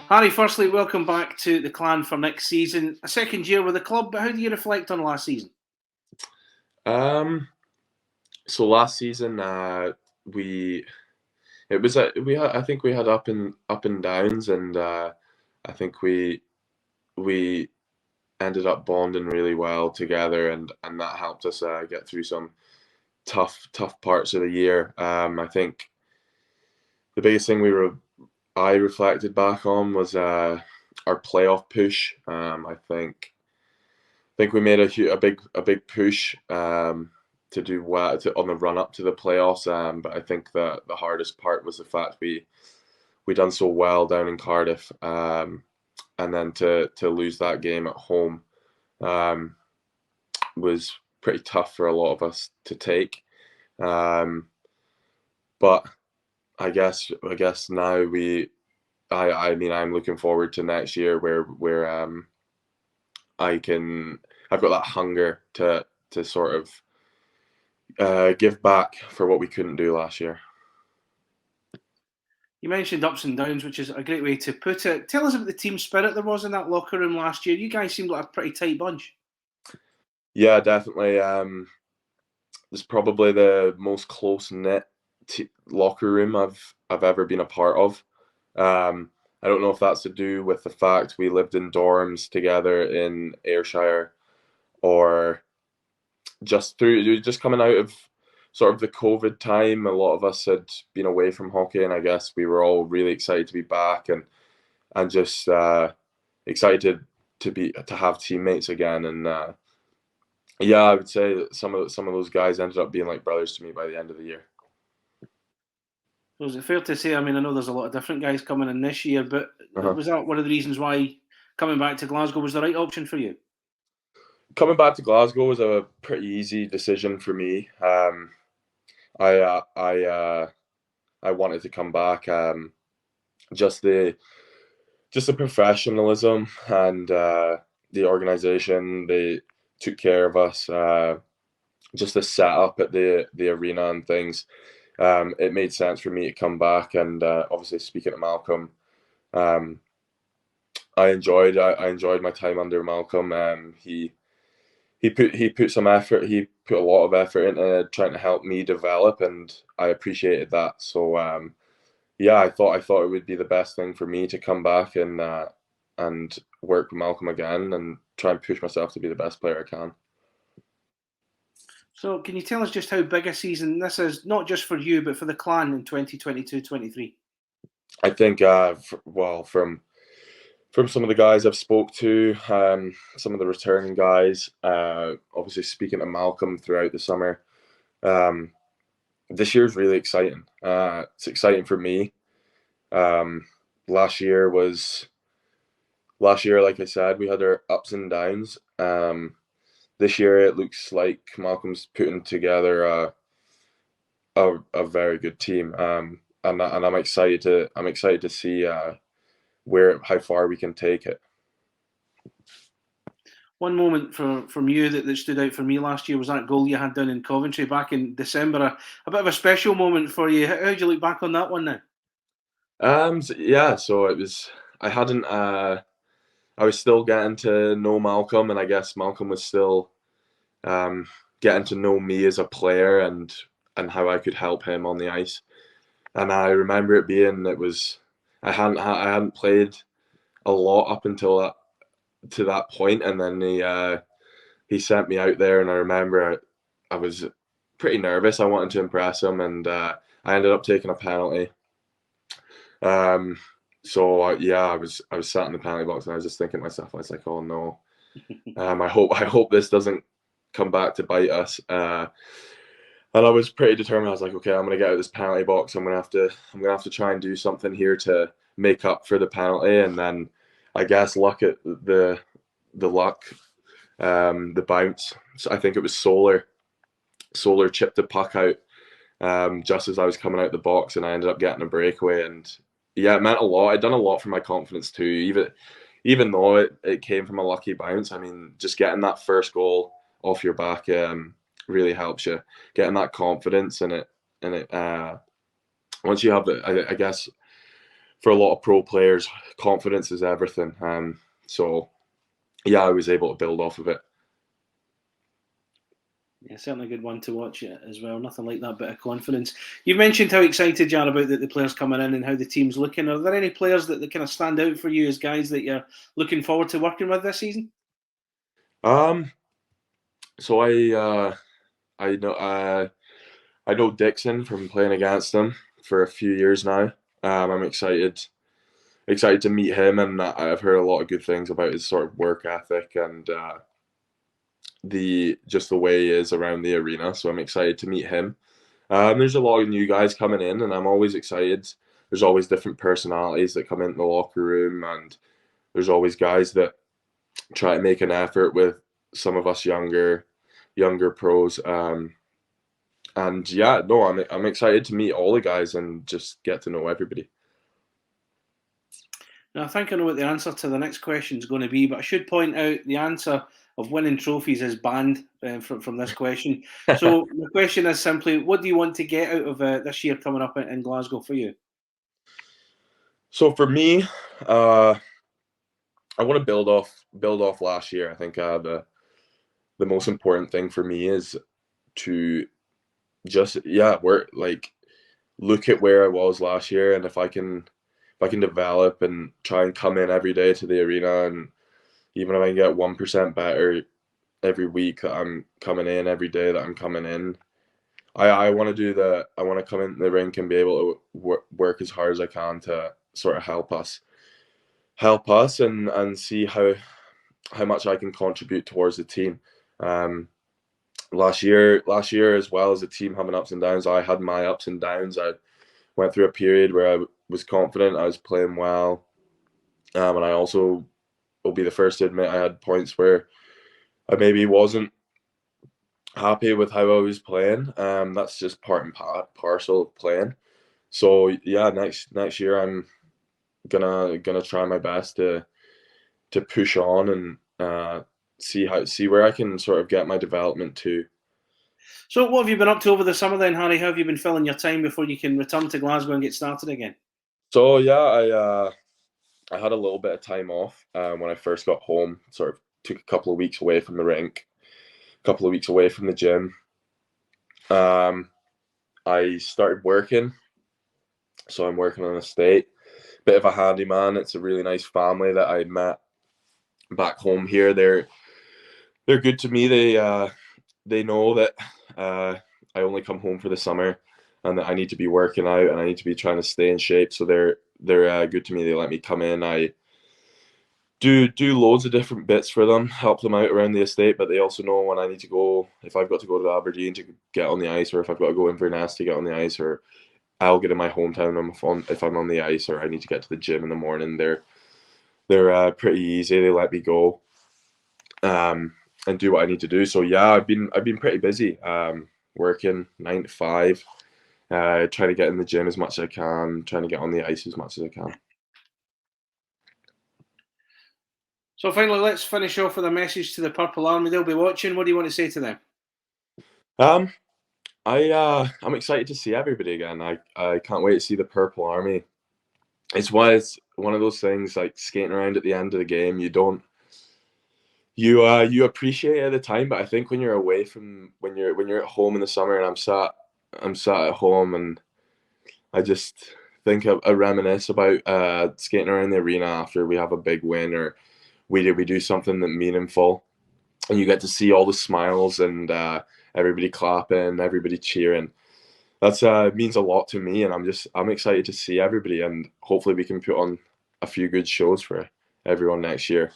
Harry, firstly, welcome back to the clan for next season. A second year with the club, but how do you reflect on last season? So last season, we it was we had I think we had up and downs, and I think we ended up bonding really well together, and that helped us get through some tough parts of the year. I think the biggest thing I reflected back on was our playoff push. I think we made a big push to do well on the run up to the playoffs. But I think the hardest part was the fact we done so well down in Cardiff, and then to lose that game at home was pretty tough for a lot of us to take. But I guess now I mean I'm looking forward to next year where I've got that hunger to sort of give back for what we couldn't do last year. You mentioned ups and downs, which is a great way to put it. Tell us about the team spirit there was in that locker room last year. You guys seemed like a pretty tight bunch. Yeah, definitely. It's probably the most close knit locker room I've ever been a part of. I don't know if that's to do with the fact we lived in dorms together in Ayrshire, or just coming out of sort of the COVID time. A lot of us had been away from hockey, and I guess we were all really excited to be back, and just excited to have teammates again. And yeah, I would say that some of those guys ended up being like brothers to me by the end of the year. So is it fair to say, I mean, I know there's a lot of different guys coming in this year, but was that one of the reasons why coming back to Glasgow was the right option for you? Coming back to Glasgow was a pretty easy decision for me. I wanted to come back. Just the professionalism and the organization, they took care of us. Just the setup at the arena and things. It made sense for me to come back, and obviously speaking to Malcolm, I enjoyed my time under Malcolm. He put some effort. He put a lot of effort into trying to help me develop, and I appreciated that. So yeah, I thought it would be the best thing for me to come back and work with Malcolm again and try and push myself to be the best player I can. So can you tell us just how big a season this is, not just for you, but for the clan in 2022-23? I think, well, from some of the guys I've spoke to, some of the returning guys, obviously speaking to Malcolm throughout the summer, this year's really exciting. It's exciting for me. Last year, like I said, we had our ups and downs. This year, it looks like Malcolm's putting together a very good team, and I'm excited to see how far we can take it. One moment from you that stood out for me last year was that goal you had down in Coventry back in December. A bit of a special moment for you. How do you look back on that one now? Yeah, so it was. I was still getting to know Malcolm, and I guess Malcolm was still getting to know me as a player and how I could help him on the ice. And I remember I hadn't played a lot up until that point, and then he sent me out there, and I remember I was pretty nervous. I wanted to impress him, and I ended up taking a penalty. So yeah, I was sat in the penalty box, and I was just thinking to myself, I was like, oh no, I hope this doesn't come back to bite us. And I was pretty determined. I was like, okay, I'm gonna get out of this penalty box. I'm gonna have to try and do something here to make up for the penalty. And then I guess luck at the luck, the bounce. So I think it was Solar chipped the puck out just as I was coming out the box, and I ended up getting a breakaway. And yeah, it meant a lot. It done a lot for my confidence too. Even though it came from a lucky bounce, I mean, just getting that first goal off your back really helps you, getting that confidence, and it once you have it, I guess for a lot of pro players, confidence is everything. So yeah, I was able to build off of it. Yeah, certainly a good one to watch as well. Nothing like that bit of confidence. You've mentioned how excited you are about the players coming in and how the team's looking. Are there any players that kind of stand out for you as guys that you're looking forward to working with this season? So I know I know Dixon from playing against him for a few years now. I'm excited to meet him, and I've heard a lot of good things about his sort of work ethic and the way he is around the arena. So I'm excited to meet him. There's a lot of new guys coming in, and I'm always excited. There's always different personalities that come into the locker room, and there's always guys that try to make an effort with some of us younger pros. And yeah, no, I'm excited to meet all the guys and just get to know everybody. Now, I think I know what the answer to the next question is going to be, but I should point out the answer of winning trophies is banned from this question. So the question is simply, what do you want to get out of this year coming up in Glasgow for you? So for me, I want to build off last year. I think the most important thing for me is to just work like look at where I was last year, and if I can develop and try and come in every day to the arena, and even if I can get 1% better every week that I'm coming in, every day that I'm coming in, I want to I want to come in the rink and be able to work as hard as I can to sort of help us and see how much I can contribute towards the team. Um, last year as well as the team having ups and downs, I had my ups and downs. I went through a period where I was confident, I was playing well, and I also will be the first to admit I had points where I maybe wasn't happy with how I was playing. That's just part and parcel of playing. So yeah, next year I'm gonna try my best to push on and see where I can sort of get my development to. So what have you been up to over the summer then, Harry? How have you been filling your time before you can return to Glasgow and get started again? So yeah, I had a little bit of time off when I first got home. Sort of took a couple of weeks away from the rink, a couple of weeks away from the gym. I started working, so I'm working on a estate. Bit of a handyman. It's a really nice family that I met back home here. They're good to me. They know that I only come home for the summer and that I need to be working out and I need to be trying to stay in shape. So they're good to me. They let me come in. I do loads of different bits for them, help them out around the estate, but they also know when I need to go, if I've got to go to Aberdeen to get on the ice, or if I've got to go Inverness to get on the ice, or I'll get in my hometown if I'm on the ice, or I need to get to the gym in the morning. They're pretty easy. They let me go and do what I need to do. So yeah, I've been pretty busy, working 9 to 5, trying to get in the gym as much as I can, trying to get on the ice as much as I can. So finally, let's finish off with a message to the Purple Army. They'll be watching. What do you want to say to them? Um, I'm excited to see everybody again. I can't wait to see the Purple Army. It's one of those things like skating around at the end of the game. You appreciate it at the time, but I think when you're away from when you're at home in the summer, and I'm sat at home, and I just I reminisce about skating around the arena after we have a big win, or we do something that meaningful, and you get to see all the smiles and everybody clapping, everybody cheering. That's means a lot to me, and I'm excited to see everybody, and hopefully we can put on a few good shows for everyone next year.